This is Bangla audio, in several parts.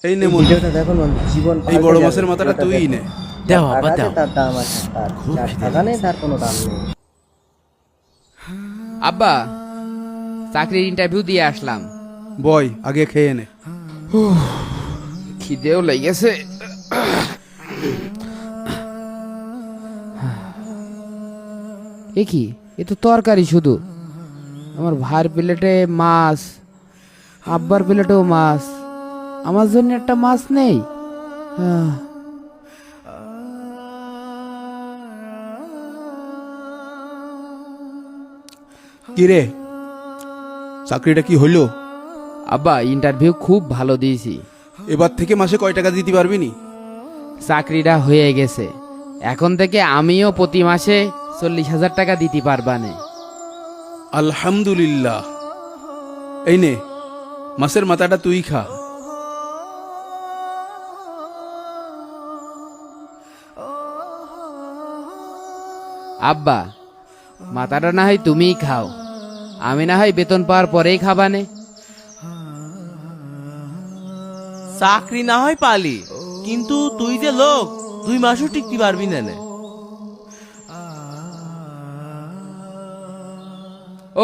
এই নে মন, ভিডিওটা দেখুন বন্ধু, জীবন এই পাল্টে বড় যাবে। মাছের মাথাটা ভিডিওটা তুই দেখুন। নে। দাও যার আব্বা টাকা আছে দাও। তার দাম আছে, যার টাকা নেই তার কোনো দাম নেই। আব্বা, চাকরির ইন্টারভিউ দিয়ে আসলাম। বয় আগে খেয়ে নে। খিদেও লেগেছে। এ কি, এ তো তরকারি শুধু। আমার ভাইয়ের প্লেটে মাছ, আব্বার প্লেটেও মাছ, আমার জন্য একটা মাছ নেই। আহ, কি রে, চাকরিটা কি হইলো? আব্বা, ইন্টারভিউ খুব ভালো দিয়েছি। এবার থেকে মাসে কয় টাকা দিতে পারবি নি? চাকরিটা হয়ে গেছে, এখন থেকে আমিও প্রতি মাসে 40,000 টাকা দিতে পারবানে। আলহামদুলিল্লাহ। এই নে, মাছের মাথাটা তুই খা। আব্বা, মাথাটা না হয় তুমিই খাও, আমি না হয় বেতন পাওয়ার পরেই খাবানে। চাকরি না হয় পালি, কিন্তু তুই যে লোক 2 মাসও টিকতে পারবি না নে।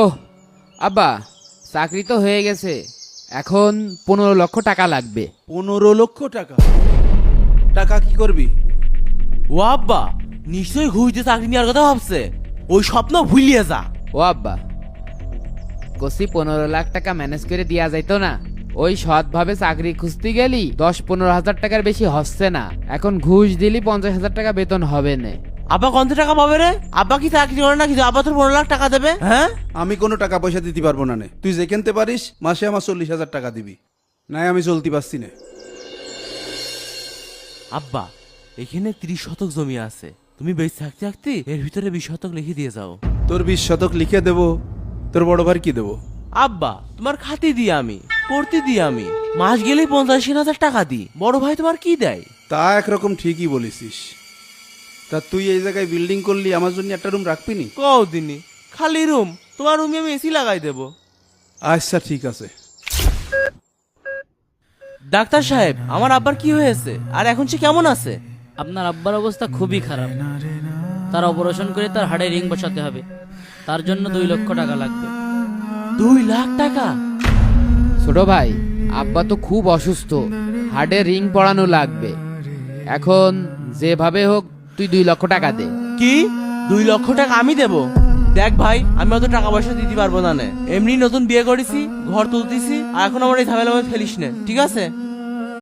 ওহ আব্বা, চাকরি তো হয়ে গেছে, এখন 15 লক্ষ টাকা লাগবে। 15 লক্ষ টাকা? টাকা কি করবি? ও আব্বা, নিশ্চয়ই ঘুষতে চাকরি নেওয়ার কথা ভাবছে। ওই স্বপ্ন ভুলিয়ে যা। ও আব্বা, কষি 15 লাখ টাকা ম্যানেজ করে দেওয়া যাইতো না? ওই সৎভাবে চাকরি খুঁজতে গেলি 10-15 হাজার টাকার বেশি হচ্ছে না, এখন ঘুষ দিলি 50,000 টাকা বেতন হবে না। আব্বা কত টাকা পাবে রে? আব্বা কি চাকরি করে না কিছু? আব্বা তোর 15 লাখ টাকা দেবে? হ্যাঁ, আমি কোনো টাকা পয়সা দিতে পারবো না নে। তুই যে কিনতে পারিস মাসে আমার 40,000 টাকা দিবি, নাই আমি চলতে পারছি না। আব্বা এখানে 30 শতক জমি আছে, তুমি বেঁচে থাকতে থাকতে এর ভিতরে 20 শতক লিখে দিয়ে যাও। তোর 20 শতক লিখে দেবো, তোর বড় ভাই কি দেবো? আব্বা তোমার খাতে দিই আমি, পড়তে দিই আমি, মাস গেলেই 85,000 টাকা দিই। বড় ভাই তোমার কি দেয়? তা একরকম ঠিকই বলেছিস। তা তুই এই জায়গায় বিল্ডিং করলি, আমার জন্য একটা রুম রাখবি নি? কও দিনি খালি রুম, তোমার রুমে আমি এসি লাগাই দেবো। আচ্ছা ঠিক আছে। ডাক্তার সাহেব, আমার আব্বার কি হয়েছে আর এখন সে কেমন আছে? আপনার আব্বার অবস্থা খুবই খারাপ, তার অপারেশন করে তার হাড়ে রিং বসাতে হবে, তার জন্য 2 লক্ষ টাকা লাগবে। 2 লাখ টাকা? ছোট ভাই, আব্বা তো খুব অসুস্থ, হার্টে রিং পড়ানো লাগবে। এখন যেভাবে হোক তুই 2 লক্ষ টাকা দে। কি 2 লক্ষ টাকা আমি দেব? দেখ ভাই, আমি অত টাকা পয়সা দিতে পারবো না নে। এমনি নতুন বিয়ে করেছি, ঘর তুলতেছি, আর এখন আমার এই ঝামেলা ফেলিস না, ঠিক আছে?